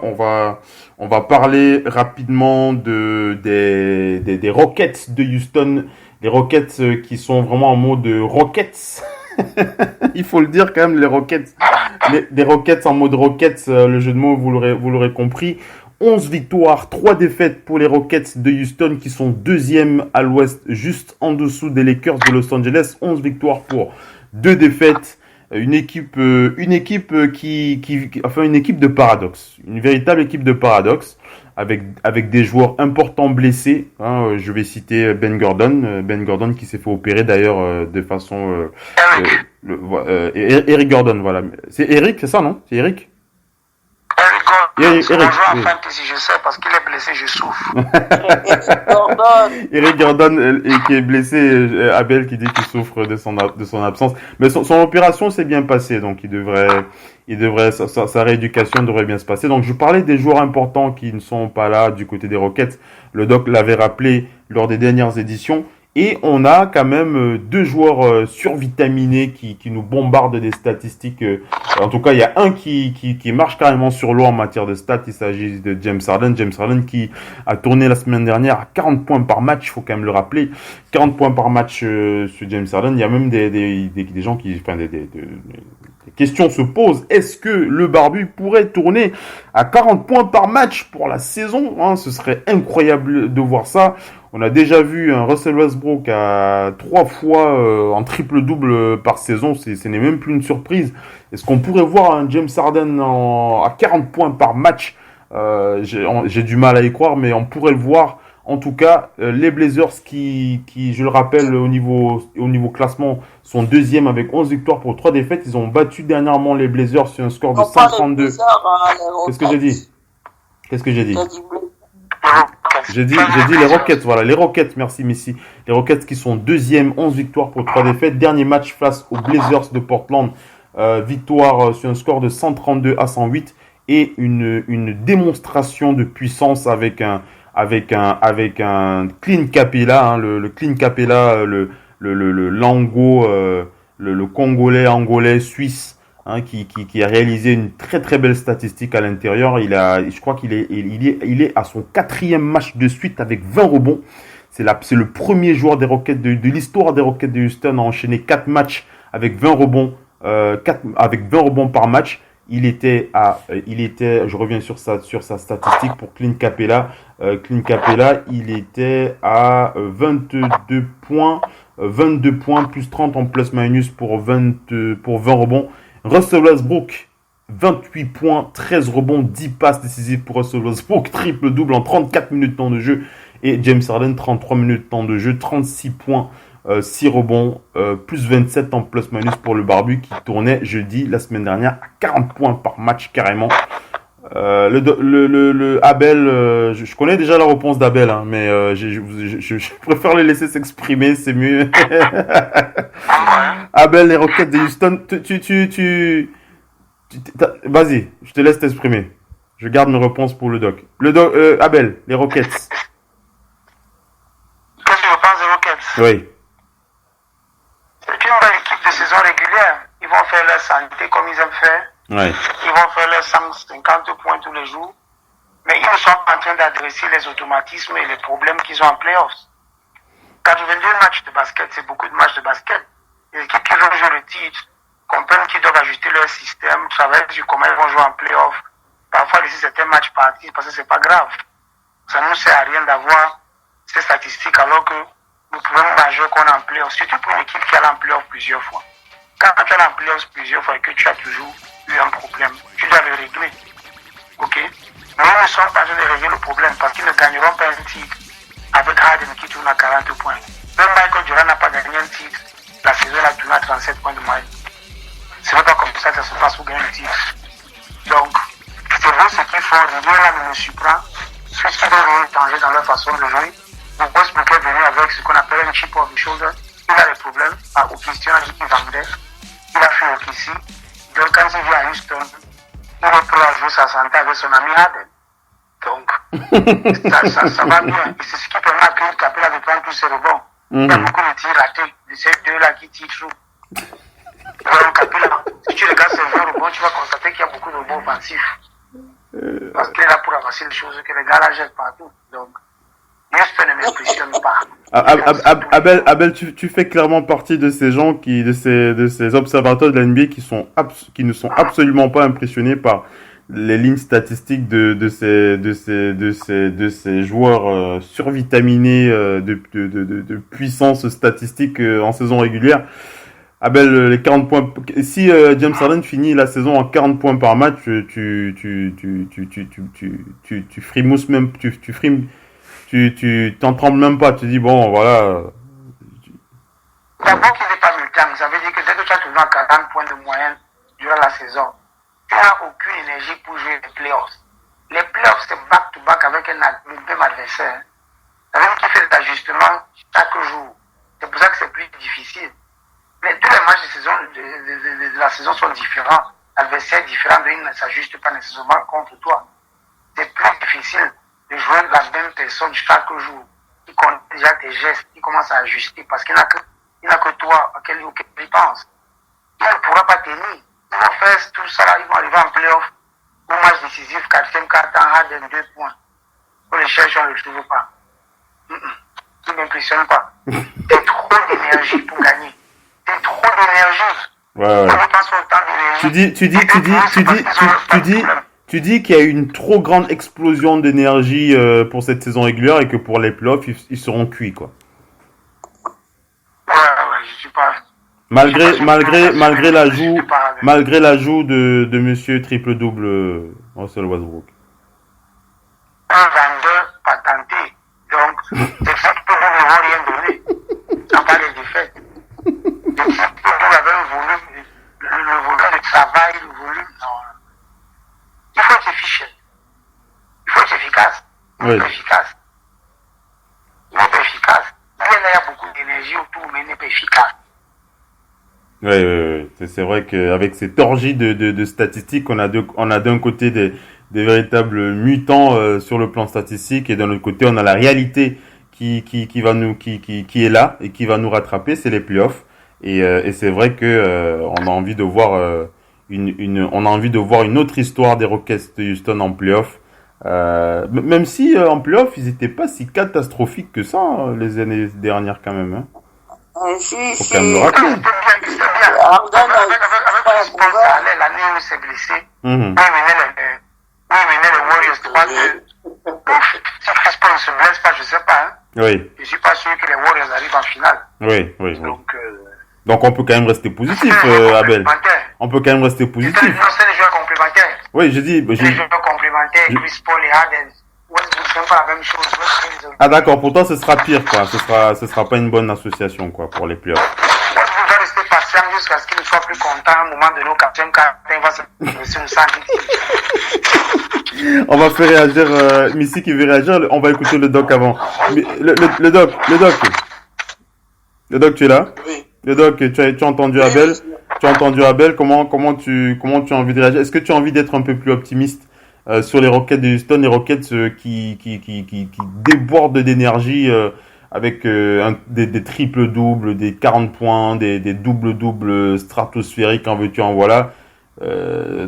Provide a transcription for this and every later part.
on va parler rapidement des Rockets de Houston. Les Rockets qui sont vraiment en mode Rockets. Il faut le dire quand même, les Rockets. Les Rockets en mode Rockets, le jeu de mots, vous l'aurez compris. 11 victoires, 3 défaites pour les Rockets de Houston qui sont deuxième à l'ouest, juste en dessous des Lakers de Los Angeles. 11 victoires pour 2 défaites. Une équipe une équipe de paradoxe. Une véritable équipe de paradoxe avec des joueurs importants blessés. Hein, je vais citer Ben Gordon. Ben Gordon qui s'est fait opérer d'ailleurs de façon... Eric Gordon, voilà. C'est Eric, c'est ça, non? C'est Eric? Eric, c'est mon joueur en fantasy, je sais, parce qu'il est blessé, je souffre. Eric Gordon qui est blessé, Abel qui dit qu'il souffre de son absence. Mais son opération s'est bien passée, donc sa rééducation devrait bien se passer. Donc je parlais des joueurs importants qui ne sont pas là du côté des Rockets. Le doc l'avait rappelé lors des dernières éditions. Et on a quand même 2 joueurs survitaminés qui nous bombardent des statistiques. En tout cas, il y a un qui marche carrément sur l'eau en matière de stats. Il s'agit de James Harden. James Harden qui a tourné la semaine dernière à 40 points par match. Il faut quand même le rappeler. 40 points par match sur James Harden. Il y a même des gens qui... Enfin, des questions se posent. Est-ce que le barbu pourrait tourner à 40 points par match pour la saison, hein? Ce serait incroyable de voir ça. On a déjà vu un Russell Westbrook à 3 fois en triple-double par saison. Ce n'est même plus une surprise. Est-ce qu'on pourrait voir un James Harden à 40 points par match? J'ai du mal à y croire, mais on pourrait le voir. En tout cas, les Blazers qui, je le rappelle, au niveau classement, sont deuxième avec 11 victoires pour 3 défaites. Ils ont battu dernièrement les Blazers sur un score de 132. Qu'est-ce que j'ai dit? J'ai dit les Rockets, voilà, les Rockets, merci Messi. Les Rockets qui sont deuxième, 11 victoires pour 3 défaites. Dernier match face aux Blazers de Portland, victoire sur un score de 132 à 108 et une démonstration de puissance avec un Clint Capela, hein, le Clint Capela, le Lango, le Congolais, Angolais, Suisse, hein, qui a réalisé une très très belle statistique à l'intérieur. Je crois qu'il est à son 4e match de suite avec 20 rebonds. C'est le premier joueur des Rockets de l'histoire des Rockets de Houston à enchaîner 4 matchs avec 20 rebonds, avec 20 rebonds par match. Je reviens sur sa statistique pour Clint Capela. Clint Capela, il était à 22 points plus 30 en plus-minus pour 20 rebonds. Russell Westbrook, 28 points, 13 rebonds, 10 passes décisives pour Russell Westbrook, triple-double en 34 minutes de temps de jeu. Et James Harden, 33 minutes de temps de jeu, 36 points, 6 rebonds, plus 27 en plus-minus pour le barbu qui tournait jeudi, la semaine dernière, à 40 points par match carrément. Le Abel, je connais déjà la réponse d'Abel, hein, mais je préfère le laisser s'exprimer, c'est mieux. Abel, les Rockets de Houston, vas-y, je te laisse t'exprimer. Je garde mes réponses pour le doc. Abel, les Rockets. Qu'est-ce que je pense des Rockets? Oui. C'est une bonne équipe de saison régulière. Ils vont faire leur santé comme ils aiment faire. Ouais. Ils vont faire leurs 150 points tous les jours. Mais ils ne sont pas en train d'adresser les automatismes et les problèmes qu'ils ont en playoffs. 82 matchs de basket, c'est beaucoup de matchs de basket. Les équipes qui vont jouer le titre comprennent qu'ils doivent ajuster leur système, travailler sur comment ils vont jouer en playoff. Parfois, laisser certains matchs partir parce que c'est pas grave. Ça ne nous sert à rien d'avoir ces statistiques alors que nous pouvons majeur qu'on est en playoff. Surtout pour une équipe qui est en playoff plusieurs fois. Quand tu es en playoff plusieurs fois et que tu as toujours eu un problème, tu dois le régler. Ok? Mais nous ne sommes pas en train de régler le problème parce qu'ils ne gagneront pas un titre avec Harden qui tourne à 40 points. Même Michael Jordan n'a pas gagné un titre. La saison a tourné à 37 points de moyenne. Ce n'est pas comme ça que ça se passe pour gagner le titre. Donc, c'est vrai ce qu'ils font. Rien là ne me surprend. Ceux qui doivent changer dans leur façon de jouer. Le Westbrook est venu avec ce qu'on appelle un chip off the shoulder. Il a des problèmes. Au Christian, il vendait. Il a fait au ici. Donc, quand il vient à Houston, il est prêt à jouer sa santé avec son ami Harden. Donc, ça va bien. Et c'est ce qui permet à Clint Capela de prendre tous ses rebonds. Il y a beaucoup de tirs ratés de ces deux-là qui tirent trop. Donc, Capela, si tu regardes ses 20 rebonds, tu vas constater qu'il y a beaucoup de rebonds offensifs. Parce qu'il est là pour avancer les choses que les gars là jettent partout. Donc, Houston ne m'impressionne pas. Abel, tu fais clairement partie de ces gens de ces observateurs de la NBA qui ne sont absolument pas impressionnés par les lignes statistiques de ces joueurs survitaminés de puissance statistique en saison régulière. Abel, les 40 points. Si James Harden finit la saison en 40 points par match, tu frimousses même, tu t'en trembles même pas. Tu dis bon, voilà. D'abord qu'il n'est pas multiple, ça veut dire que dès que tu as toujours 40 points de moyenne durant la saison, tu n'as aucune énergie pour jouer les playoffs. Les playoffs, c'est back-to-back avec le même adversaire. Ça veut dire qu'il fait l'ajustement chaque jour. C'est pour ça que c'est plus difficile. Mais tous les matchs de la saison sont différents. L'adversaire est différent, il ne s'ajuste pas nécessairement contre toi. C'est plus difficile de jouer la même personne chaque jour. Qui connaît déjà tes gestes, qui commence à ajuster parce qu'il n'a que toi auquel il pense. Il ne pourra pas tenir. Ils vont faire tout ça, ils vont arriver en playoff. Au match décisif, 4e quart-temps, Harden 2 points. On les cherche, on ne le trouve pas. Ça ne m'impressionne pas. C'est trop d'énergie pour gagner. C'est trop d'énergie. Ouais. Tu dis qu'il y a une trop grande explosion d'énergie pour cette saison régulière et que pour les playoffs, ils seront cuits, quoi. Ouais, je suis pas... Malgré l'ajout de Monsieur Triple-Double Russell Westbrook. Un vendeur patenté. Donc, c'est ça que vous ne vont rien donner. À part les défaites. Donc, si vous avez un volume, le volume de travail, le volume, non. Il faut être efficient. Il faut être efficace. Il faut être efficace. Il faut être efficace. Il y a beaucoup d'énergie autour, mais il n'est pas efficace. Oui. C'est vrai qu'avec cette orgie de statistiques, on a d'un côté des véritables mutants sur le plan statistique et d'un autre côté, on a la réalité qui est là et qui va nous rattraper, c'est les playoffs. Et c'est vrai que on a envie de voir une autre histoire des Rockets de Houston en playoffs. Même si en playoffs, ils n'étaient pas si catastrophiques que ça les années dernières quand même. Hein. Si. Faut quand même le rappeler. Avec l'année où il s'est blessé, où il menait les Warriors 3-2. Si Chris Paul ne se blesse pas, je ne sais pas. Hein. Oui. Je ne suis pas sûr que les Warriors arrivent en finale. Oui. Donc on peut quand même rester positif, Abel. On peut quand même rester positif. C'est des joueurs complémentaires. Oui, je dis. Des joueurs complémentaires, Chris Paul et Harden. Westbrook, c'est pas la même chose. Ah d'accord, pour toi ce sera pire, quoi. Ce sera pas une bonne association, quoi, pour les playoffs. Westbrook va rester patient jusqu'à ce qu'il ne soit plus content. À un moment donné, au 4e quart-temps, il va se blesser au centre. On va faire réagir Missy qui veut réagir. On va écouter le doc avant. Mais, le doc, tu es là? Oui. Le doc, tu as entendu Abel? Tu as entendu Abel? Comment tu as envie de réagir? Est-ce que tu as envie d'être un peu plus optimiste sur les Rockets de Houston, les Rockets qui débordent d'énergie avec des triples-doubles, des 40 points, des doubles-doubles stratosphériques, en veux-tu, en voilà.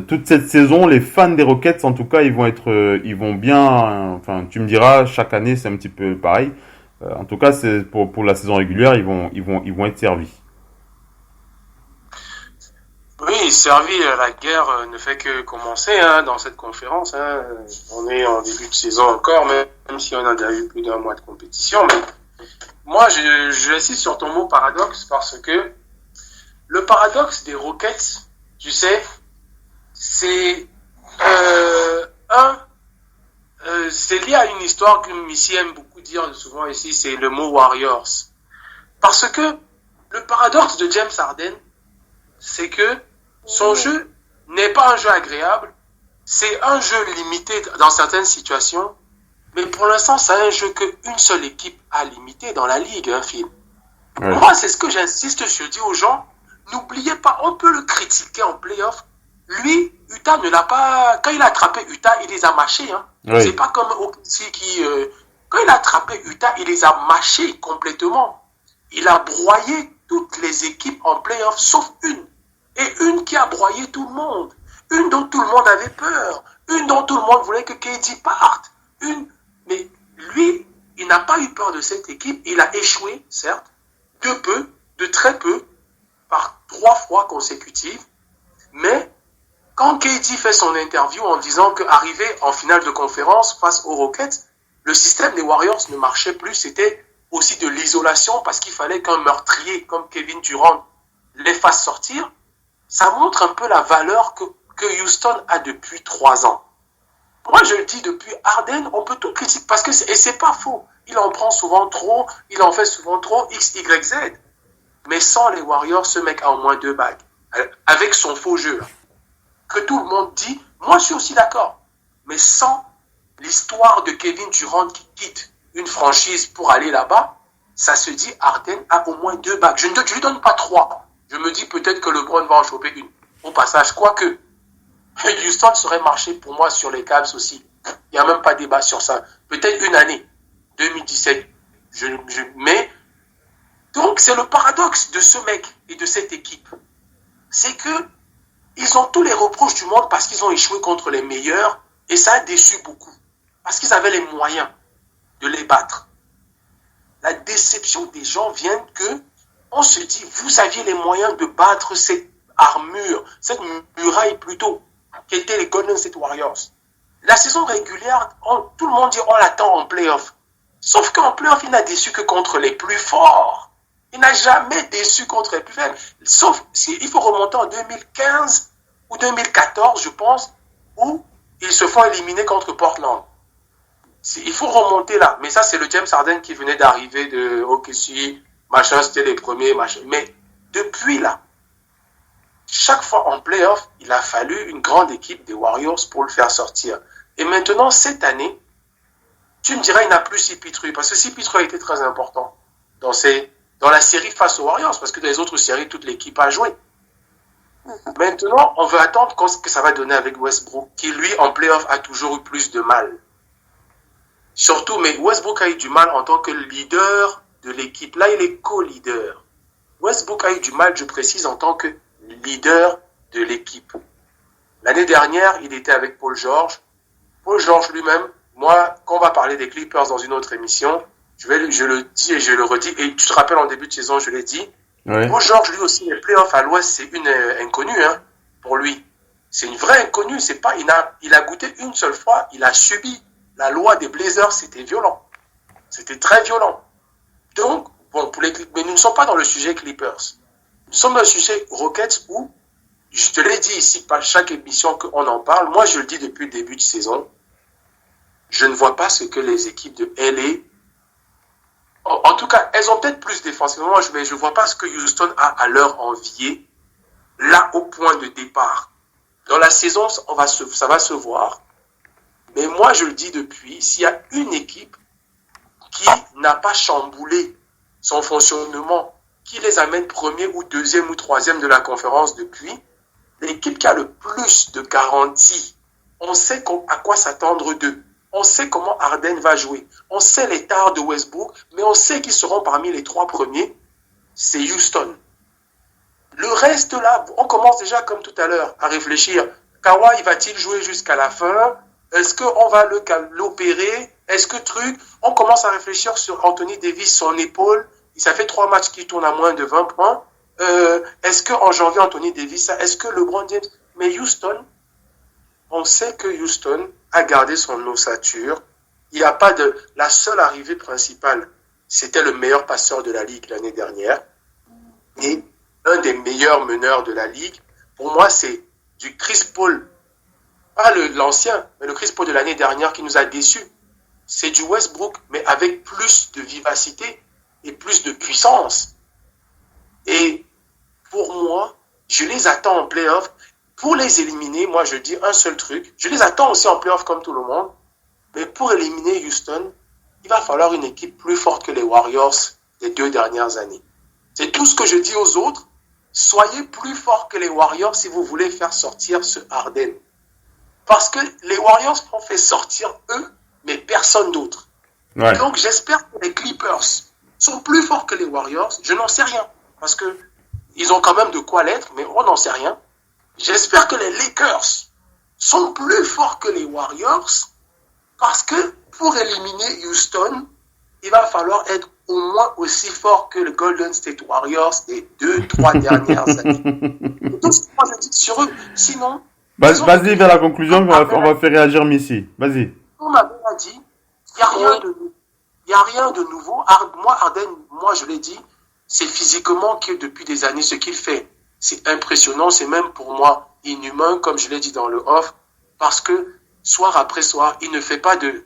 Toute cette saison, les fans des Rockets, en tout cas, ils vont bien. Enfin, tu me diras, chaque année, c'est un petit peu pareil. En tout cas, c'est pour la saison régulière, ils vont être servis. Oui, servi, la guerre ne fait que commencer dans cette conférence. On est en début de saison encore, même si on a déjà eu plus d'un mois de compétition. Mais moi, j'insiste sur ton mot paradoxe parce que le paradoxe des Rockets, tu sais, c'est c'est lié à une histoire que Missy aime beaucoup dire souvent ici, c'est le mot Warriors. Parce que le paradoxe de James Harden, c'est que son jeu n'est pas un jeu agréable, c'est un jeu limité dans certaines situations, mais pour l'instant, c'est un jeu qu'une seule équipe a limité dans la ligue, Phil. Ouais. Moi, c'est ce que j'insiste, je dis aux gens, n'oubliez pas, on peut le critiquer en playoff. Lui, Utah ne l'a pas... Quand il a attrapé Utah, il les a mâchés. Oui. C'est pas comme OKC qui... Quand il a attrapé Utah, il les a mâchés complètement. Il a broyé toutes les équipes en playoff, sauf une. Et une qui a broyé tout le monde. Une dont tout le monde avait peur. Une dont tout le monde voulait que KD parte. Mais lui, il n'a pas eu peur de cette équipe. Il a échoué, certes, de très peu, par 3 fois consécutives. Mais quand KD fait son interview en disant qu'arrivé en finale de conférence face aux Rockets, le système des Warriors ne marchait plus. C'était aussi de l'isolation parce qu'il fallait qu'un meurtrier comme Kevin Durant les fasse sortir. Ça montre un peu la valeur que Houston a depuis 3 ans. Moi, je le dis depuis Harden, on peut tout critiquer parce que et c'est pas faux. Il en prend souvent trop, il en fait souvent trop, X, Y, Z. Mais sans les Warriors, ce mec a au moins 2 bagues. Avec son faux jeu, là. Que tout le monde dit, moi je suis aussi d'accord. Mais sans l'histoire de Kevin Durant qui quitte une franchise pour aller là-bas, ça se dit Harden a au moins 2 bagues. Je ne lui donne pas 3. Je me dis peut-être que LeBron va en choper une. Au passage, quoique, Houston serait marché pour moi sur les Cavs aussi. Il n'y a même pas débat sur ça. Peut-être une année, 2017. Mais, donc c'est le paradoxe de ce mec et de cette équipe. C'est que ils ont tous les reproches du monde parce qu'ils ont échoué contre les meilleurs et ça a déçu beaucoup. Parce qu'ils avaient les moyens de les battre. La déception des gens vient que on se dit, vous aviez les moyens de battre cette armure, cette muraille plutôt, qui était les Golden State Warriors. La saison régulière, tout le monde dit on l'attend en playoff. Sauf qu'en playoff, il n'a déçu que contre les plus forts. Il n'a jamais déçu contre les plus faibles. Sauf s'il faut remonter en 2015 ou 2014, je pense, où ils se font éliminer contre Portland. Il faut remonter là. Mais ça, c'est le James Harden qui venait d'arriver de OKC, machin, c'était les premiers, machin. Mais depuis là, chaque fois en playoff, il a fallu une grande équipe des Warriors pour le faire sortir. Et maintenant, cette année, tu me diras, il n'a plus CP3, parce que CP3 a été très important dans la série face aux Warriors, parce que dans les autres séries, toute l'équipe a joué. Maintenant, on veut attendre ce que ça va donner avec Westbrook, qui lui, en playoff, a toujours eu plus de mal. Surtout, mais Westbrook a eu du mal en tant que leader de l'équipe. Là, il est co-leader. Westbrook a eu du mal, je précise, en tant que leader de l'équipe. L'année dernière, il était avec Paul George. Paul George lui-même, moi, quand on va parler des Clippers dans une autre émission, je le dis et je le redis, et tu te rappelles en début de saison, je l'ai dit, oui. Paul George, lui aussi, les playoffs à l'Ouest, c'est une inconnue, pour lui. C'est une vraie inconnue, il a goûté une seule fois, il a subi. La loi des Blazers, c'était violent. C'était très violent. Donc, bon, mais nous ne sommes pas dans le sujet Clippers. Nous sommes dans le sujet Rockets où, je te l'ai dit ici, par chaque émission qu'on en parle, moi je le dis depuis le début de saison, je ne vois pas ce que les équipes de LA, en tout cas, elles ont peut-être plus défensivement, mais je ne vois pas ce que Houston a à leur envier, là au point de départ. Dans la saison, ça va se voir. Mais moi, je le dis depuis, s'il y a une équipe qui n'a pas chamboulé son fonctionnement, qui les amène premier ou deuxième ou troisième de la conférence depuis, l'équipe qui a le plus de garanties, on sait à quoi s'attendre d'eux. On sait comment Harden va jouer. On sait les tares de Westbrook, mais on sait qu'ils seront parmi les 3 premiers. C'est Houston. Le reste là, on commence déjà comme tout à l'heure à réfléchir. Kawhi va-t-il jouer jusqu'à la fin? Est-ce qu'on va l'opérer? Est-ce que on commence à réfléchir sur Anthony Davis, son épaule. Ça fait 3 matchs qu'il tourne à moins de 20 points. Est-ce qu'en janvier, Anthony Davis, est-ce que LeBron James... Mais Houston, on sait que Houston a gardé son ossature. Il n'y a pas de... La seule arrivée principale, c'était le meilleur passeur de la Ligue l'année dernière. Et un des meilleurs meneurs de la Ligue. Pour moi, c'est du Chris Paul. Pas l'ancien, mais le Chris Paul de l'année dernière qui nous a déçus. C'est du Westbrook, mais avec plus de vivacité et plus de puissance. Et pour moi, je les attends en play-off. Pour les éliminer, moi je dis un seul truc. Je les attends aussi en play-off comme tout le monde. Mais pour éliminer Houston, il va falloir une équipe plus forte que les Warriors des 2 dernières années. C'est tout ce que je dis aux autres. Soyez plus forts que les Warriors si vous voulez faire sortir ce Harden. Parce que les Warriors ont fait sortir eux, mais personne d'autre. Ouais. Donc j'espère que les Clippers sont plus forts que les Warriors. Je n'en sais rien. Parce que ils ont quand même de quoi l'être, mais on n'en sait rien. J'espère que les Lakers sont plus forts que les Warriors parce que pour éliminer Houston, il va falloir être au moins aussi fort que le Golden State Warriors des 2-3 dernières années. Donc, moi, je dis sur eux. Sinon, vas-y vers la conclusion, on va faire réagir Missy. Vas-y. On m'avait dit, il n'y a rien de nouveau. Moi, Harden, je l'ai dit, c'est physiquement que depuis des années, ce qu'il fait, c'est impressionnant. C'est même pour moi inhumain, comme je l'ai dit dans le off, parce que soir après soir, il ne fait pas de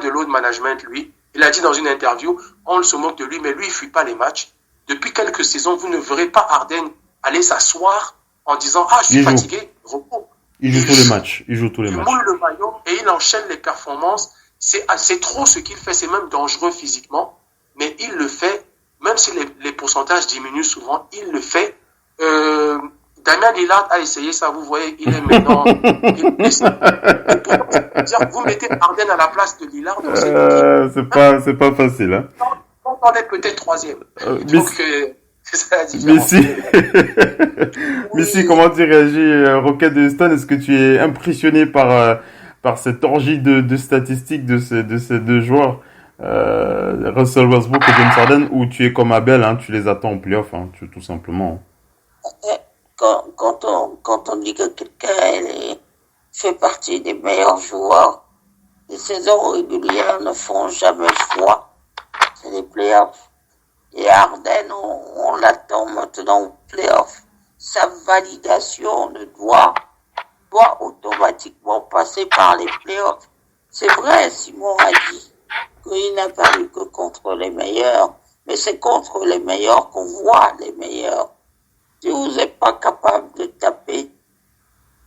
load management, lui. Il a dit dans une interview, on se moque de lui, mais lui, il ne fuit pas les matchs. Depuis quelques saisons, vous ne verrez pas Harden aller s'asseoir en disant, je suis fatigué, repos. Il joue tous les matchs. Il moule le maillot et il enchaîne les performances. C'est trop ce qu'il fait. C'est même dangereux physiquement. Mais il le fait, même si les pourcentages diminuent souvent, il le fait. Damien Lillard a essayé ça. Vous voyez, il est maintenant... vous mettez Harden à la place de Lillard. C'est pas facile. Hein. On est peut-être troisième. Donc... c'est ça la différence. Missy, comment tu réagis, Rocket de Houston? Est-ce que tu es impressionné par cette orgie de statistiques de ces deux joueurs, Russell Westbrook et James Harden, ou tu es comme Abel, hein, tu les attends en playoff, hein, tout simplement? Quand on dit que quelqu'un fait partie des meilleurs joueurs, les saisons régulières ne font jamais foi. C'est les playoffs. Et Harden, on l'attend maintenant au playoff. Sa validation doit automatiquement passer par les playoffs. C'est vrai, Simon a dit qu'il n'a pas eu que contre les meilleurs, mais c'est contre les meilleurs qu'on voit les meilleurs. Si vous n'êtes pas capable de taper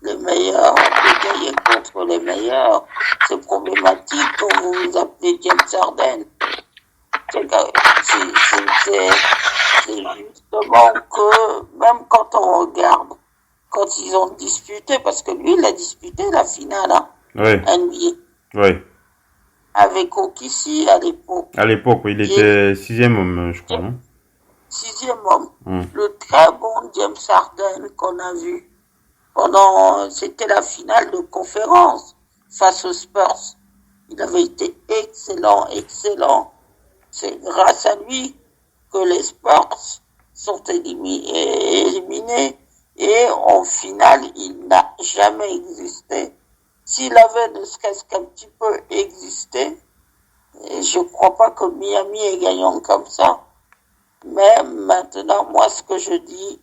les meilleurs, de gagner contre les meilleurs, c'est problématique quand vous vous appelez James Harden. C'est justement que, même quand on regarde, quand ils ont disputé, parce que lui, il a disputé la finale, hein, NBA. Oui. Avec OKC à l'époque. À l'époque, il était 6e homme, je crois, non? 6e homme. Le très bon James Harden qu'on a vu c'était la finale de conférence face aux Spurs. Il avait été excellent. C'est grâce à lui que les Spurs sont éliminés et en finale, il n'a jamais existé. S'il avait ne serait-ce qu'un petit peu existé, je ne crois pas que Miami est gagnant comme ça. Mais maintenant, moi, ce que je dis,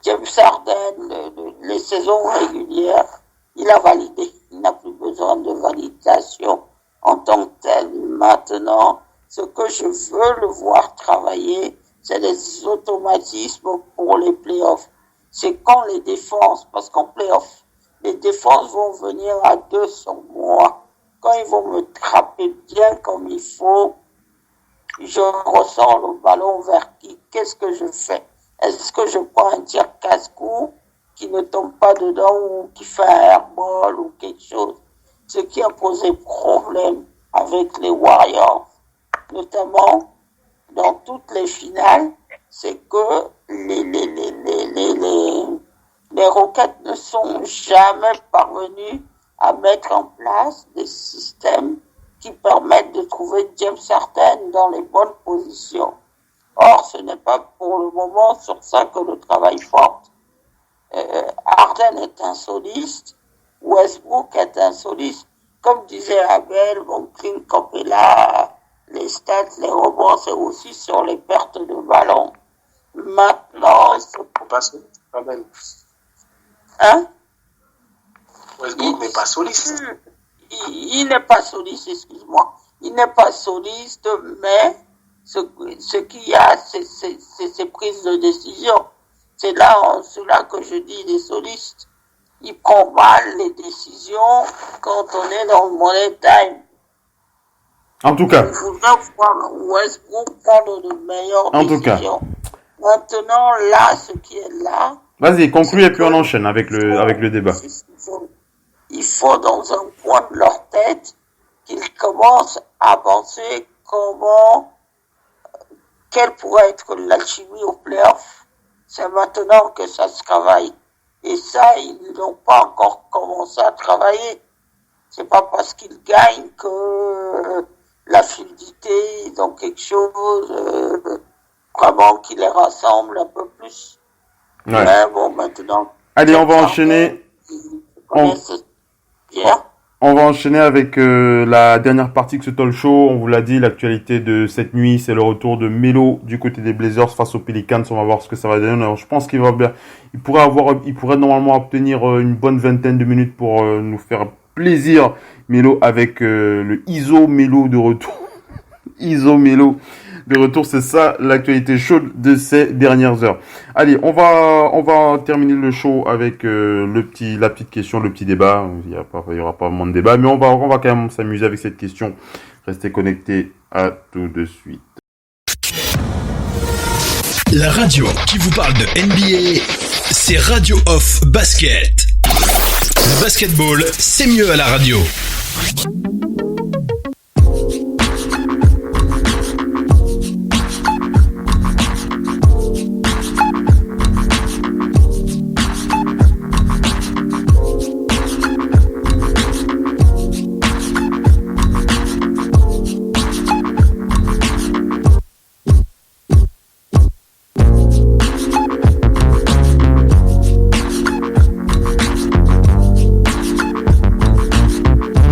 James Harden, les saisons régulières, il a validé. Il n'a plus besoin de validation en tant que tel. Maintenant, ce que je veux le voir travailler, c'est les automatismes pour les playoffs. C'est quand les défenses, parce qu'en playoffs, les défenses vont venir à 2 sur moi. Quand ils vont me trapper bien comme il faut, je ressors le ballon vers qui? Qu'est-ce que je fais? Est-ce que je prends un tir casse-cou qui ne tombe pas dedans ou qui fait un airball ou quelque chose? Ce qui a posé problème avec les Warriors, notamment dans toutes les finales, c'est que les Rockets ne sont jamais parvenus à mettre en place des systèmes qui permettent de trouver James Harden dans les bonnes positions. Or, ce n'est pas pour le moment sur ça que le travail porte. Harden est un soliste, Westbrook est un soliste. Comme disait Abel, mon clean quand est là, les stats, les rebonds, c'est aussi sur les pertes de ballon. Maintenant, c'est pas soliste, quand même. Hein? Westbrook n'est pas soliste. Il n'est pas soliste, excuse-moi. Il n'est pas soliste, mais ce qu'il y a, c'est ses prises de décision. C'est là que je dis il est soliste. Il prend mal les décisions quand on est dans le money time. En tout cas. Il faudra voir Westbrook prendre de meilleures décisions. Maintenant, là, ce qui est là. Vas-y, conclue et puis on enchaîne avec le débat. Il faut dans un coin de leur tête qu'ils commencent à penser quelle pourrait être l'alchimie au playoff. C'est maintenant que ça se travaille. Et ça, ils n'ont pas encore commencé à travailler. C'est pas parce qu'ils gagnent que la fluidité, ils ont quelque chose vraiment qui les rassemble un peu plus. Ouais. Mais bon, maintenant. Allez, on va enchaîner. On va enchaîner avec la dernière partie de ce talk show. On vous l'a dit, l'actualité de cette nuit, c'est le retour de Melo du côté des Blazers face aux Pelicans. On va voir ce que ça va donner. Alors, je pense qu'il va bien. Il pourrait normalement obtenir une bonne vingtaine de minutes pour nous faire plaisir. Melo avec le ISO Melo de retour. ISO Melo de retour, c'est ça l'actualité chaude de ces dernières heures. Allez, on va terminer le show avec la petite question, le petit débat. Il y aura pas vraiment de débat, mais on va quand même s'amuser avec cette question. Restez connectés, à tout de suite. La radio qui vous parle de NBA, c'est Radio Off Basket. Le basketball, c'est mieux à la radio.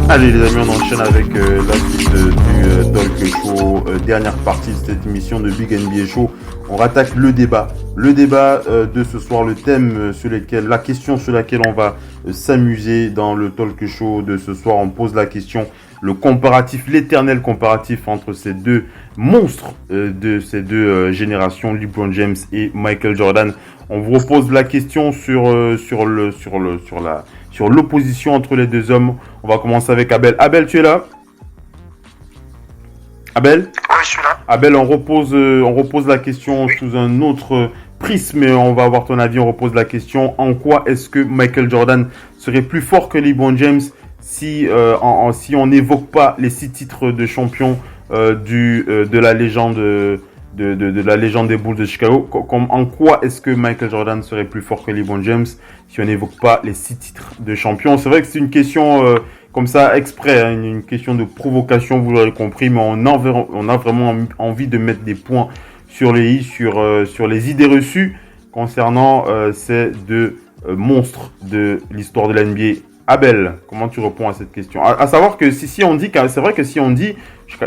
Allez les amis, on enchaîne avec la suite du talk show, dernière partie de cette émission de Big NBA Show. On rattaque le débat de ce soir, le thème la question sur laquelle on va s'amuser dans le talk show de ce soir. On pose la question, l'éternel comparatif entre ces deux monstres de ces deux générations, LeBron James et Michael Jordan. On vous repose la question sur l'opposition entre les deux hommes. On va commencer avec Abel. Abel, tu es là? Abel? Oui, je suis là. Abel, on repose la question sous un autre prisme. On va avoir ton avis. On repose la question. En quoi est-ce que Michael Jordan serait plus fort que LeBron James si on n'évoque pas les 6 titres de champion de la légende de la légende des Bulls de Chicago? En quoi est-ce que Michael Jordan serait plus fort que LeBron James si on n'évoque pas les 6 titres de champion? C'est vrai que c'est une question comme ça exprès, hein, une question de provocation, vous l'aurez compris, mais on a vraiment envie de mettre des points sur les i, sur les idées reçues concernant ces deux monstres de l'histoire de la NBA. Abel, comment tu réponds à cette question? À savoir que si on dit, c'est vrai que si on dit,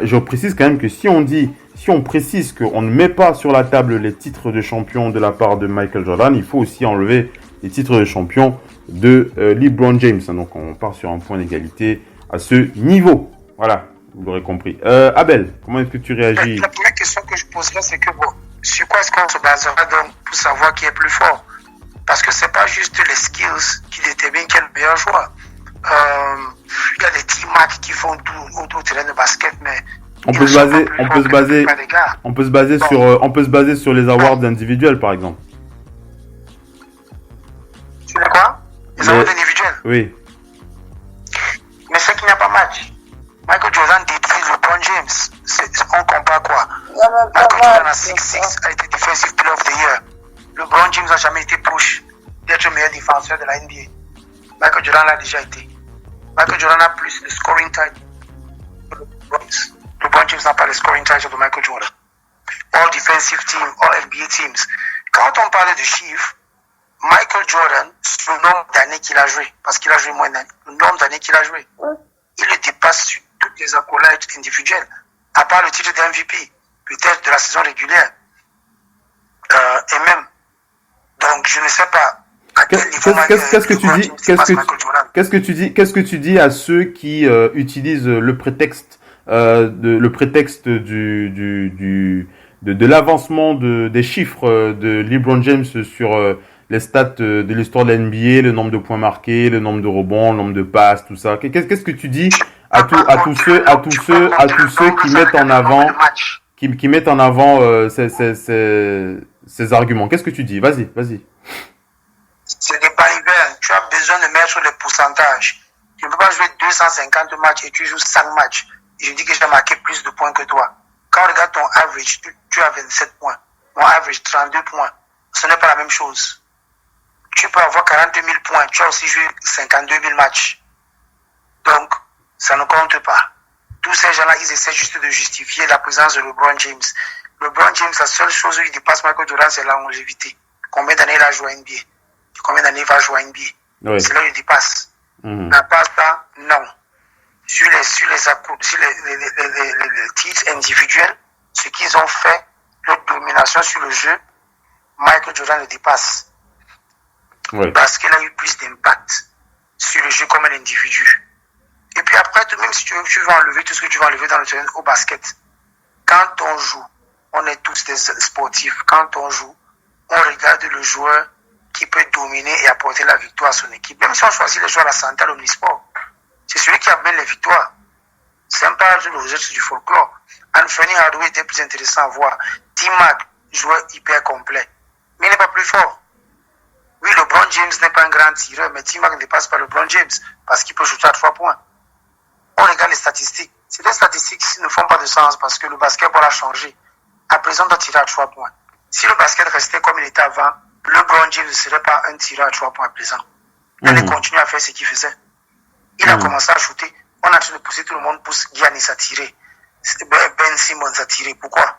je précise quand même que si on précise qu'on ne met pas sur la table les titres de champion de la part de Michael Jordan, il faut aussi enlever les titres de champion de LeBron James. Donc on part sur un point d'égalité à ce niveau. Voilà, vous l'aurez compris. Abel, comment est-ce que tu réagis? La première question que je poserais, c'est que sur quoi est-ce qu'on se basera donc pour savoir qui est plus fort? Parce que c'est pas juste les skills qui déterminent quel est le meilleur joueur. Il y a des team matchs qui font tout autour du terrain de basket, mais on peut se baser sur les awards individuels, par exemple. Sur les quoi? Les awards individuels? Oui. Mais c'est qu'il n'y a pas match. Michael Jordan détruit LeBron James. On compare quoi? Michael Jordan a 6'6", a été Defensive Player of the Year. LeBron James n'a jamais été push d'être le meilleur défenseur de la NBA. Michael Jordan l'a déjà été. Michael Jordan a plus de scoring title que LeBron James n'a pas le scoring title de Michael Jordan. All defensive team, all NBA teams. Quand on parlait de chiffres, Michael Jordan, sur le nombre d'années qu'il a joué, parce qu'il a joué moins d'années, le nombre d'années qu'il a joué, il le dépasse sur toutes les accolades individuelles, à part le titre d'MVP, peut-être de la saison régulière, et même. Donc, je ne sais pas à quel niveau Qu'est-ce que tu dis à ceux qui utilisent le prétexte de l'avancement des chiffres de LeBron James sur les stats de l'histoire de la NBA, le nombre de points marqués, le nombre de rebonds, le nombre de passes, tout ça. Qu'est-ce que tu dis à tous ceux qui mettent en avant ces arguments? Qu'est-ce que tu dis? Vas-y. C'est des balivères. Tu as besoin de mettre les pourcentages. Tu ne peux pas jouer 250 matchs et tu joues 5 matchs. Et je dis que j'ai marqué plus de points que toi. Quand on regarde ton average, tu as 27 points. Mon average, 32 points. Ce n'est pas la même chose. tu peux avoir 42 000 points, tu as aussi joué 52 000 matchs. Donc, ça ne compte pas. Tous ces gens-là, ils essaient juste de justifier la présence de LeBron James. LeBron James, la seule chose où il dépasse Michael Jordan, c'est la longévité. Combien d'années il a joué à NBA? Combien d'années il va jouer à NBA? Oui. C'est là où il dépasse. À part ça, non. Sur les titres individuels, ce qu'ils ont fait, leur domination sur le jeu, Michael Jordan le dépasse. Oui. Parce qu'il a eu plus d'impact sur le jeu comme un individu. Et puis après, même si tu veux enlever tout ce que tu vas enlever dans le terrain au basket, quand on joue, on est tous des sportifs, quand on joue, on regarde le joueur qui peut dominer et apporter la victoire à son équipe. Même si on choisit les joueurs à la santé à l'omnisport, c'est celui qui amène les victoires. C'est un pas le registre du folklore. Anthony Hardaway était plus intéressant à voir. T-Mac, joueur hyper complet. Mais il n'est pas plus fort. Oui, LeBron James n'est pas un grand tireur, mais T-Mac ne dépasse pas LeBron James parce qu'il peut shooter à 3 points. On regarde les statistiques. C'est des statistiques qui ne font pas de sens parce que le basketball a changé. À présent, on doit tirer à 3 points. Si le basket restait comme il était avant, LeBron James ne serait pas un tireur à 3 points à présent. Il allait continuer à faire ce qu'il faisait. Il a commencé à shooter. On a en train de pousser, tout le monde pousse Giannis à tirer. Ben Simmons à tirer. Pourquoi?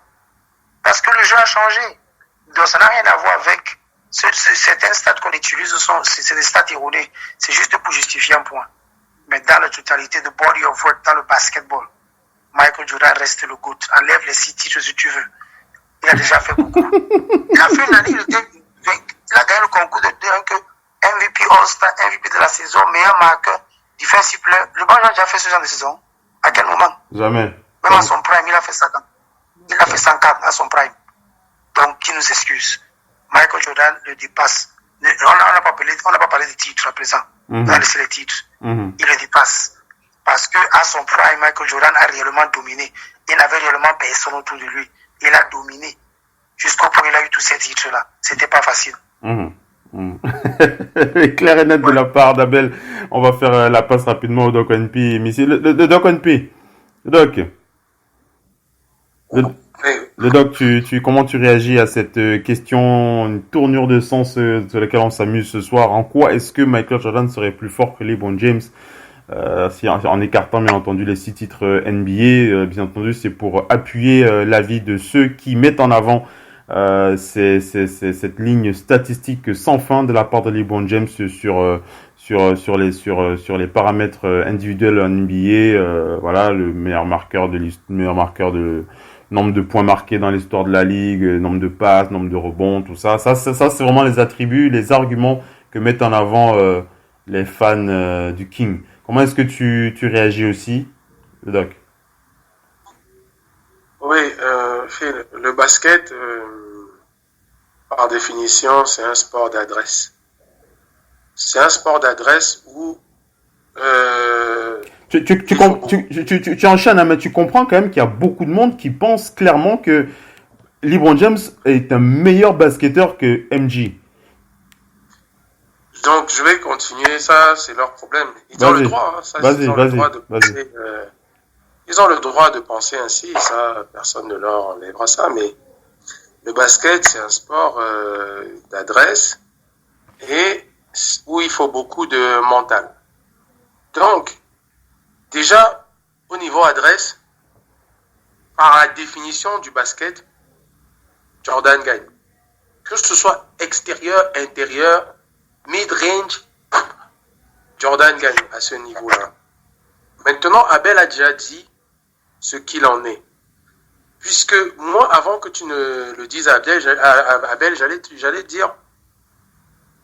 Parce que le jeu a changé. Donc ça n'a rien à voir avec certains stats qu'on utilise. C'est des stats erronés. C'est juste pour justifier un point. Mais dans la totalité de body of work, dans le basketball, Michael Jordan reste le GOAT. Enlève les 6 titres si tu veux. Il a déjà fait beaucoup. Il a fait une année, il a gagné le concours de MVP All-Star, MVP de la saison, meilleur marqueur, defensive player. Le Ballon a déjà fait ce genre de saison. À quel moment? Jamais. Même à son prime, il a fait 50. Il a fait 104 à son prime. Donc, qui nous excuse? Michael Jordan le dépasse. On n'a pas parlé des titres à présent. On a laissé les titres. Il le dépasse. Parce que à son prime, Michael Jordan a réellement dominé. Il n'avait réellement personne autour de lui. Il a dominé. Jusqu'au point où il a eu tous ces titres-là. C'était pas facile. Clair et net de la part d'Abel. On va faire la passe rapidement au Doc NP. Le Doc NP. Le Doc, comment tu réagis à cette question, une tournure de sens sur laquelle on s'amuse ce soir? En quoi est-ce que Michael Jordan serait plus fort que LeBron James? En écartant bien entendu les 6 titres NBA, bien entendu c'est pour appuyer l'avis de ceux qui mettent en avant cette ligne statistique sans fin de la part de LeBron James sur les paramètres individuels en NBA. Voilà, le meilleur marqueur de nombre de points marqués dans l'histoire de la ligue, nombre de passes, nombre de rebonds, tout ça. Ça c'est vraiment les attributs, les arguments que mettent en avant les fans du King. Comment est-ce que tu réagis aussi, le Doc? Oui, Phil, le basket, par définition, c'est un sport d'adresse. C'est un sport d'adresse où... Tu enchaînes, hein, mais tu comprends quand même qu'il y a beaucoup de monde qui pense clairement que LeBron James est un meilleur basketteur que MJ. Donc, je vais continuer, ça, c'est leur problème. Ils ont le droit, hein, ça, ils ont le droit de penser, ils ont le droit de penser ainsi, ça, personne ne leur enlèvera ça, mais le basket, c'est un sport d'adresse et où il faut beaucoup de mental. Donc, déjà, au niveau adresse, par la définition du basket, Jordan gagne. Que ce soit extérieur, intérieur, mid-range, Jordan gagne à ce niveau-là. Maintenant, Abel a déjà dit ce qu'il en est. Puisque moi, avant que tu ne le dises à Abel, j'allais dire,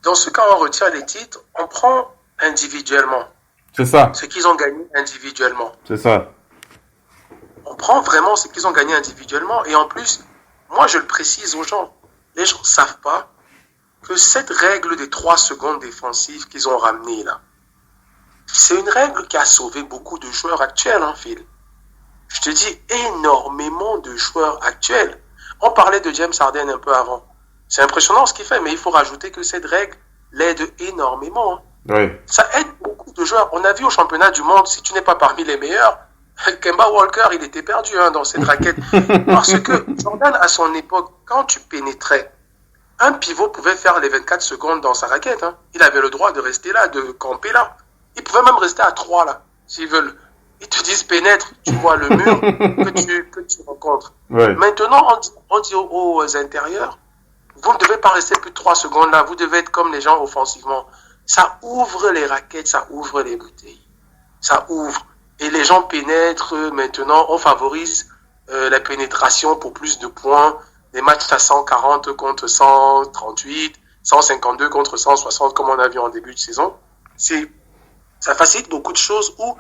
dans ce cas, on retire les titres, on prend individuellement. C'est ça. Ce qu'ils ont gagné individuellement. C'est ça. On prend vraiment ce qu'ils ont gagné individuellement. Et en plus, moi, je le précise aux gens. Les gens ne savent pas que cette règle des 3 secondes défensives qu'ils ont ramenée là, c'est une règle qui a sauvé beaucoup de joueurs actuels, hein, Phil. Je te dis, énormément de joueurs actuels. On parlait de James Harden un peu avant. C'est impressionnant ce qu'il fait, mais il faut rajouter que cette règle l'aide énormément. Hein. Oui. Ça aide beaucoup de joueurs. On a vu au championnat du monde, si tu n'es pas parmi les meilleurs, Kemba Walker, il était perdu dans cette raquette. Parce que Jordan, à son époque, quand tu pénétrais Un pivot pouvait faire les 24 secondes dans sa raquette. Hein. Il avait le droit de rester là, de camper là. Il pouvait même rester à 3 là, s'ils veulent. Ils te disent pénètre, tu vois le mur que tu rencontres. Ouais. Maintenant, on dit aux intérieurs, vous ne devez pas rester plus de 3 secondes là, vous devez être comme les gens offensivement. Ça ouvre les raquettes, ça ouvre les bouteilles. Ça ouvre. Et les gens pénètrent. Maintenant, on favorise la pénétration pour plus de points. Des matchs à 140 contre 138, 152 contre 160, comme on a vu en début de saison. Ça facilite beaucoup de choses où,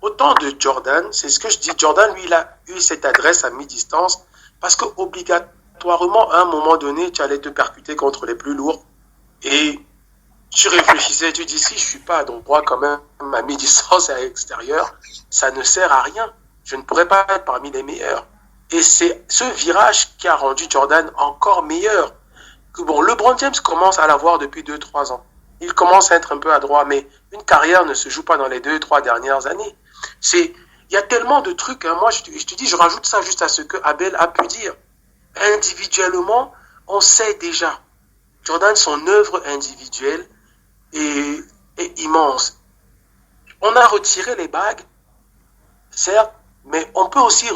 autant de Jordan, c'est ce que je dis, Jordan, lui, il a eu cette adresse à mi-distance parce qu'obligatoirement, à un moment donné, tu allais te percuter contre les plus lourds et tu réfléchissais, tu dis, si je suis pas à droit quand même, à mi-distance et à l'extérieur, ça ne sert à rien. Je ne pourrais pas être parmi les meilleurs. Et c'est ce virage qui a rendu Jordan encore meilleur. Bon, LeBron James commence à l'avoir depuis 2-3 ans. Il commence à être un peu adroit, mais une carrière ne se joue pas dans les 2-3 dernières années. Il y a tellement de trucs. Hein. Moi, je te dis, je rajoute ça juste à ce que Abel a pu dire. Individuellement, on sait déjà. Jordan, son œuvre individuelle est immense. On a retiré les bagues, certes, mais on peut aussi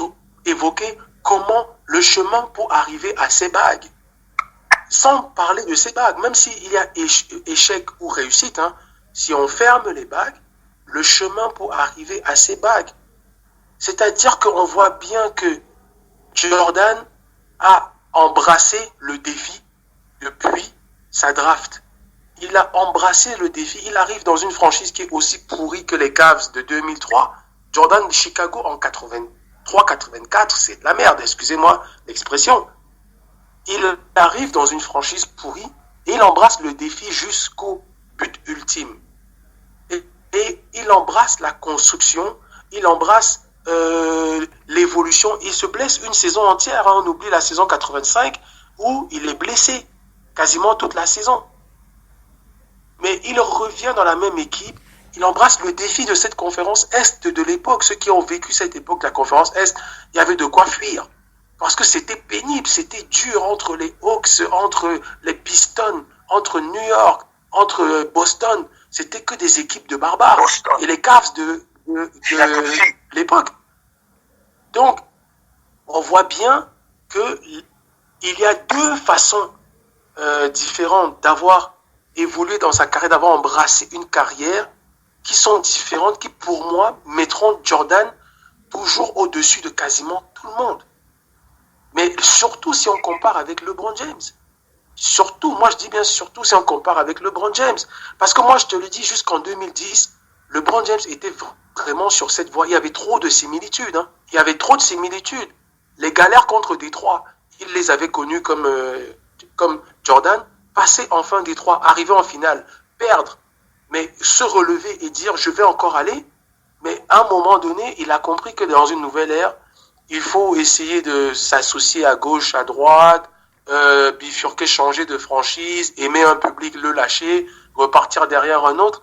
évoquer comment le chemin pour arriver à ces bagues. Sans parler de ces bagues, même s'il y a échec ou réussite, hein, si on ferme les bagues, le chemin pour arriver à ces bagues. C'est-à-dire qu'on voit bien que Jordan a embrassé le défi depuis sa draft. Il a embrassé le défi. Il arrive dans une franchise qui est aussi pourrie que les Cavs de 2003. Jordan de Chicago en 83-84, c'est de la merde, excusez-moi l'expression. Il arrive dans une franchise pourrie et il embrasse le défi jusqu'au but ultime. Et il embrasse la construction, il embrasse l'évolution. Il se blesse une saison entière, hein. On oublie la saison 85 où il est blessé quasiment toute la saison. Mais il revient dans la même équipe, il embrasse le défi de cette conférence Est de l'époque. Ceux qui ont vécu cette époque, la conférence Est, il y avait de quoi fuir. Parce que c'était pénible, c'était dur entre les Hawks, entre les Pistons, entre New York, entre Boston. C'était que des équipes de barbares. Boston. Et les Cavs de l'époque. Donc, on voit bien qu'il y a deux façons différentes d'avoir évolué dans sa carrière, d'avoir embrassé une carrière qui sont différentes, qui pour moi mettront Jordan toujours au-dessus de quasiment tout le monde. Mais surtout si on compare avec LeBron James. Surtout, moi je dis bien surtout si on compare avec LeBron James. Parce que moi je te le dis, jusqu'en 2010, LeBron James était vraiment sur cette voie. Il y avait trop de similitudes. Hein. Il y avait trop de similitudes. Les galères contre Détroit, il les avait connues comme Jordan. Passer enfin Détroit, arriver en finale, perdre, mais se relever et dire je vais encore aller. Mais à un moment donné, il a compris que dans une nouvelle ère, il faut essayer de s'associer à gauche, à droite, bifurquer, changer de franchise, aimer un public, le lâcher, repartir derrière un autre.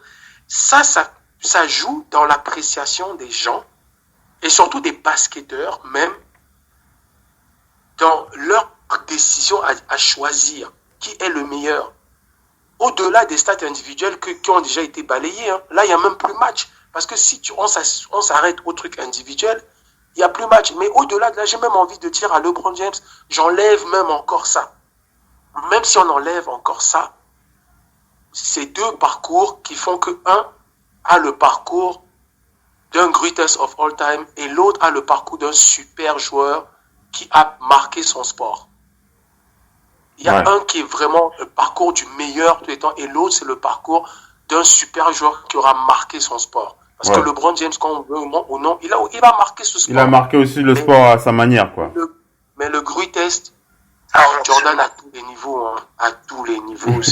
Ça joue dans l'appréciation des gens et surtout des basketteurs même dans leur décision à choisir qui est le meilleur. Au-delà des stats individuels qui ont déjà été balayés, hein, là il n'y a même plus match. Parce que si on s'arrête au truc individuel, il n'y a plus match. Mais au-delà de là, j'ai même envie de dire à LeBron James, j'enlève même encore ça. Même si on enlève encore ça, c'est deux parcours qui font que un a le parcours d'un greatest of all time et l'autre a le parcours d'un super joueur qui a marqué son sport. Il y a un qui est vraiment le parcours du meilleur de tous les temps et l'autre c'est le parcours d'un super joueur qui aura marqué son sport. Parce que LeBron James, quand on veut ou non, il va marquer ce sport. Il a marqué aussi le sport à sa manière, quoi. Mais le greatest, Jordan à tous les niveaux, hein. À tous les niveaux.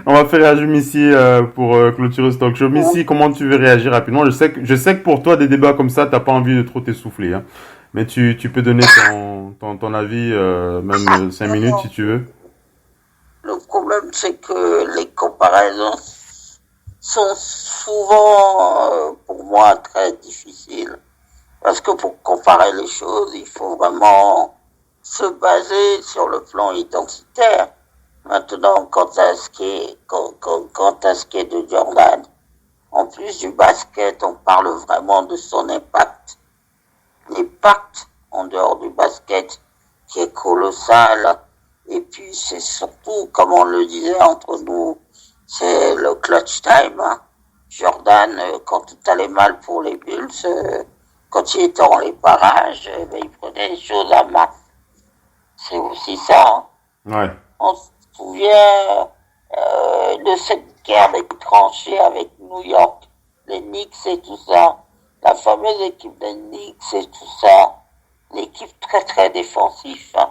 On va faire réagir Missy pour clôturer ce talk show. Missy, comment tu veux réagir rapidement? Je sais que pour toi, des débats comme ça, t'as pas envie de trop t'essouffler, hein. Mais tu peux donner ton avis, même 5 minutes si tu veux. Le problème, c'est que les comparaisons sont souvent, pour moi, très difficiles. Parce que pour comparer les choses, il faut vraiment se baser sur le plan identitaire. Maintenant, quant à ce qui est de Jordan, en plus du basket, on parle vraiment de son impact. L'impact en dehors du basket qui est colossal. Et puis c'est surtout, comme on le disait entre nous, c'est le clutch time. Hein. Jordan, quand tout allait mal pour les Bulls, quand il était dans les parages, il prenait les choses à main. C'est aussi ça. Hein. Ouais. On se souvient de cette guerre des tranchées avec New York, les Knicks et tout ça. La fameuse équipe des Knicks et tout ça. L'équipe très très défensive. Hein.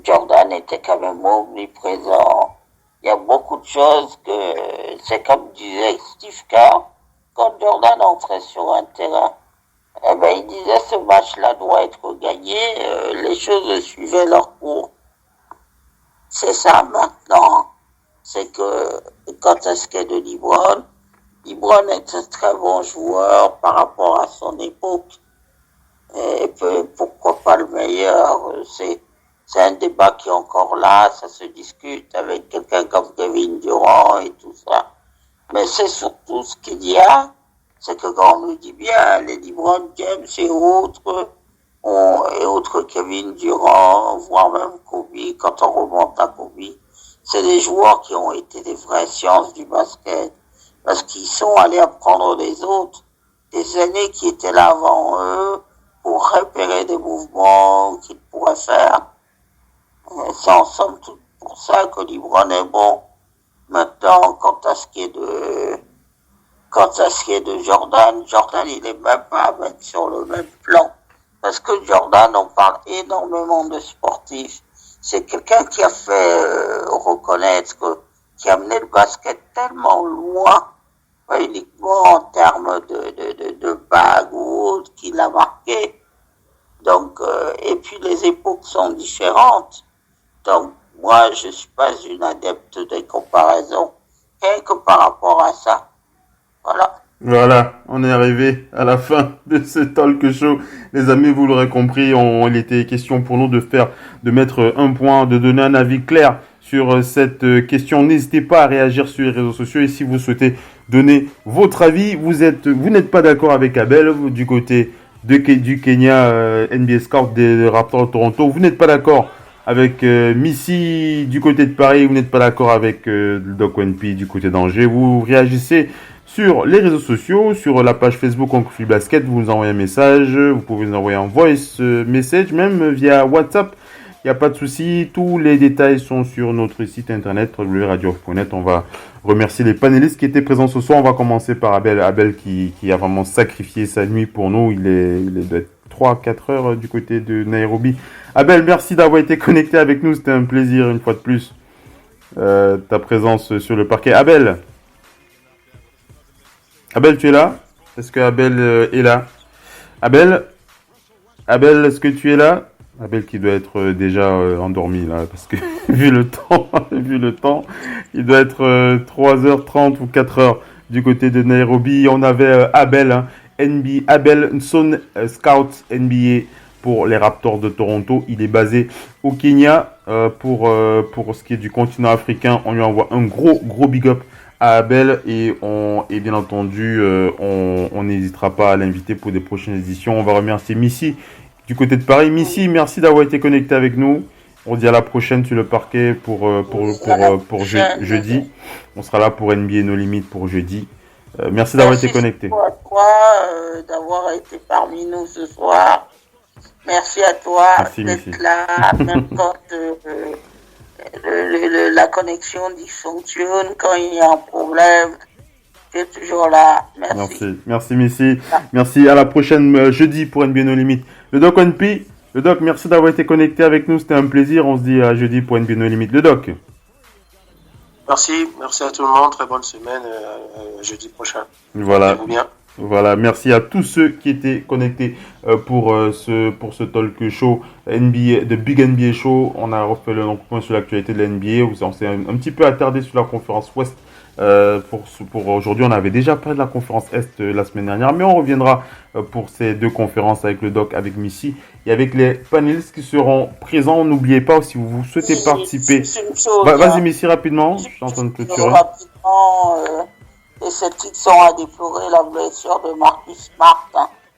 Jordan était quand même omniprésent. Il y a beaucoup de choses que, c'est comme disait Steve Kerr, quand Jordan entrait sur un terrain, il disait ce match-là doit être gagné, les choses suivaient leur cours. C'est ça maintenant. C'est que, quand est-ce qu'il y a de LeBron est un très bon joueur par rapport à son époque. Et pourquoi pas le meilleur, c'est un débat qui est encore là, ça se discute avec quelqu'un comme Kevin Durant et tout ça. Mais c'est surtout ce qu'il y a, c'est que quand on nous dit bien, les LeBron James et autres Kevin Durant, voire même Kobe, quand on remonte à Kobe, c'est des joueurs qui ont été des vraies sciences du basket, parce qu'ils sont allés apprendre des autres, des aînés qui étaient là avant eux, pour repérer des mouvements qu'ils pourraient faire. C'est en somme tout pour ça que LeBron est bon. Maintenant, quant à ce qui est de Jordan, il est même pas à mettre sur le même plan. Parce que Jordan, on parle énormément de sportifs. C'est quelqu'un qui a fait reconnaître qui a amené le basket tellement loin, pas uniquement en termes de bagues ou autre, qu'il a marqué. Donc, et puis les époques sont différentes. Donc, moi, je suis pas une adepte des comparaisons, rien que par rapport à ça. Voilà. Voilà, on est arrivé à la fin de ce talk show. Les amis, vous l'aurez compris, il était question pour nous de mettre un point, de donner un avis clair sur cette question. N'hésitez pas à réagir sur les réseaux sociaux et si vous souhaitez donner votre avis, vous n'êtes pas d'accord avec Abel du côté du Kenya, NBA Scout des Raptors de Toronto, vous n'êtes pas d'accord avec Missy du côté de Paris, vous n'êtes pas d'accord avec le Doc ONP du côté d'Angers, vous réagissez sur les réseaux sociaux, sur la page Facebook Oncle Basket, vous nous envoyez un message, vous pouvez nous envoyer un voice message, même via WhatsApp, il n'y a pas de souci, tous les détails sont sur notre site internet www.radiooff.net. On va remercier les panélistes qui étaient présents ce soir, on va commencer par Abel qui a vraiment sacrifié sa nuit pour nous, il est 3-4 heures du côté de Nairobi. Abel, merci d'avoir été connecté avec nous, c'était un plaisir une fois de plus, ta présence sur le parquet. Abel, tu es là? Est-ce que Abel est là? Abel, est-ce que tu es là? Abel qui doit être déjà endormi là, parce que vu le temps, il doit être 3h30 ou 4h du côté de Nairobi. On avait Abel, Abel Nson, Scout NBA pour les Raptors de Toronto. Il est basé au Kenya. Pour ce qui est du continent africain, on lui envoie un gros big up à Abel et bien entendu on n'hésitera pas à l'inviter pour des prochaines éditions. On va remercier Missy du côté de Paris. Missy, merci d'avoir été connecté avec nous. On dit à la prochaine sur le parquet pour jeudi. On sera là pour NBA No Limit pour jeudi. Merci d'avoir été connecté. Merci à toi d'avoir été parmi nous ce soir. Merci à toi d'être là, même quand la connexion dysfonctionne, quand il y a un problème. Tu es toujours là. Merci Missy. Merci, à la prochaine jeudi pour NBA No Limit. Le Doc ONP, le Doc, merci d'avoir été connecté avec nous, c'était un plaisir. On se dit à jeudi pour NBA No Limit. Le Doc. Merci à tout le monde, très bonne semaine, jeudi prochain. Voilà. Bien. Voilà, merci à tous ceux qui étaient connectés pour ce talk show NBA, de Big NBA Show. On a refait le point sur l'actualité de la NBA. On s'est un petit peu attardé sur la conférence Ouest. Pour aujourd'hui, on avait déjà parlé de la conférence Est la semaine dernière, mais on reviendra pour ces deux conférences avec le Doc, avec Missy et avec les panélistes qui seront présents. N'oubliez pas, si vous souhaitez participer. Vas-y, Missy, rapidement. Je suis en train de clôturer. Rapidement, les Celtics sont à déplorer la blessure de Marcus Smart.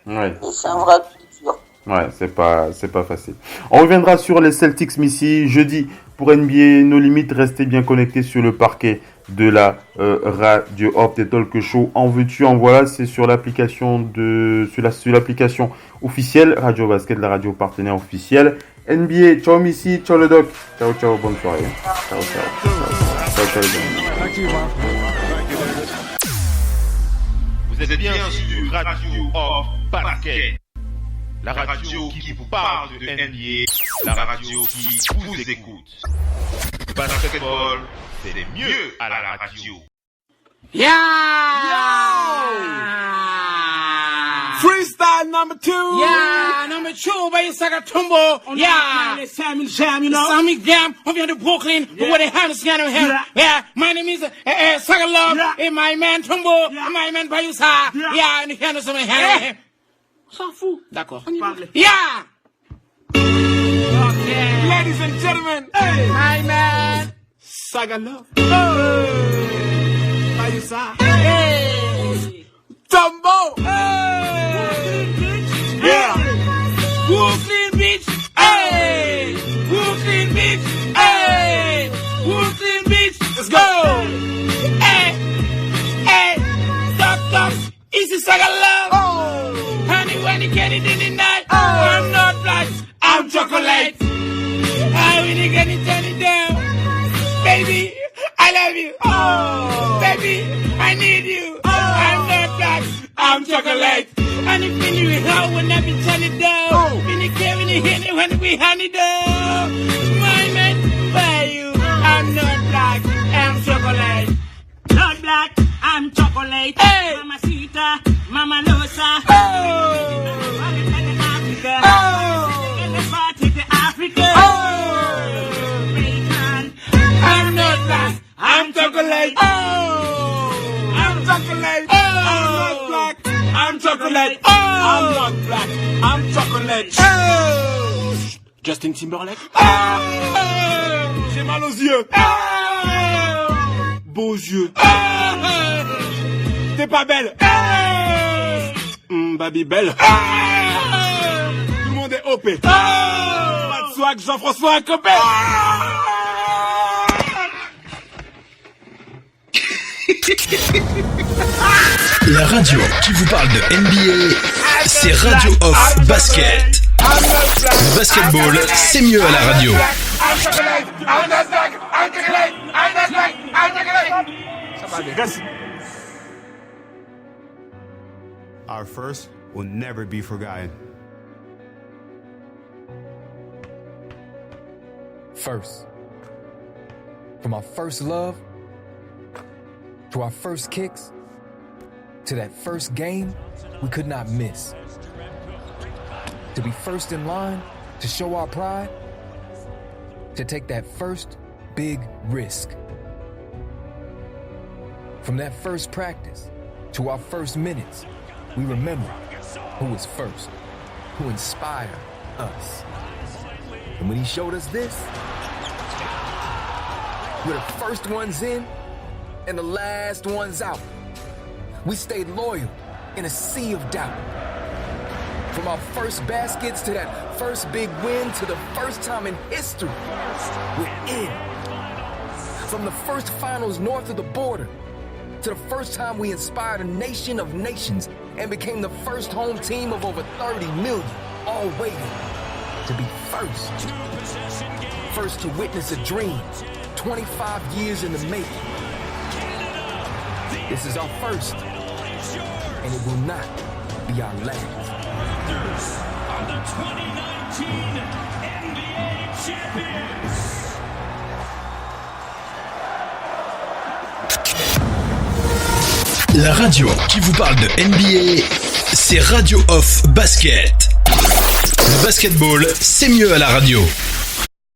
Ouais. Et c'est un vrai plaisir. Ouais, c'est pas facile. On reviendra sur les Celtics, Missy, jeudi pour NBA No Limit. Restez bien connectés sur le parquet de la Radio Off des Talk Show. En veux-tu, en voilà, c'est sur l'application sur l'application officielle Radio Basket, la radio partenaire officielle. NBA, ciao Missy, ciao le doc. Ciao, ciao, bonne soirée. Ciao, ciao. Vous êtes bien sur Radio Off Basket. La radio qui vous parle de NBA, la radio qui vous écoute. Basketball, c'est mieux à la radio. Yeah! Freestyle number 2. Yeah, number 2 by Saga Tumbo. Yeah, Sammy Jam, you know. Sammy Jam, I'm here to Brooklyn. Yeah. What they have is going to have. Yeah, my name is Saga Love. Yeah. And my man Tumbo. Yeah. My man Bayusa. Yeah, and the handles of my hand. S'en fout. D'accord. Yeah! Okay. Ladies and gentlemen, hey. My man, Saga Love. Hey. Bayusa. Hey. Tumbo. Hey. Yeah. Brooklyn Beach. Hey. Brooklyn Beach. Hey. Brooklyn Beach. Let's go. Hey. Hey. Talk. Easy Saga Love. Oh. When you get it in the night, I'm not black, I'm chocolate. When you get it, turn it down. Baby, I love you. Oh, baby, I need you. I'm not black, I'm chocolate. And if you knew how when I be turn it down, when you care, when you hit it, when we hand it down. My man, by you, I'm not black, I'm chocolate. Not black, I'm chocolate. Hey. Mama Sita, Mama Losa. Oh. Africa. Oh. Africa. Oh. I'm not black, I'm chocolate. Oh. I'm chocolate. Oh. I'm not black, I'm chocolate. Oh. I'm not black, I'm chocolate. Oh. Justin Timberlake. Oh. J'ai mal aux yeux. Oh. Beaux yeux. T'es pas belle. Baby belle. Tout le monde est OP. Pas de swag, Jean-François Copé. La radio qui vous parle de NBA, c'est Radio Off Basket. Le basketball, c'est mieux à la radio. Our first will never be forgotten. First. From our first love, to our first kicks, to that first game we could not miss. To be first in line, to show our pride, to take that first big risk. From that first practice to our first minutes, we remember who was first, who inspired us. And when he showed us this, we're the first ones in and the last ones out. We stayed loyal in a sea of doubt. From our first baskets to that first big win to the first time in history, we're in. From the first finals north of the border to the first time we inspired a nation of nations and became the first home team of over 30 million, all waiting to be first. First to witness a dream, 25 years in the making. This is our first, and it will not be our last. Are the 2019 NBA champions. La radio qui vous parle de NBA, c'est Radio Off Basket. Le basketball, c'est mieux à la radio.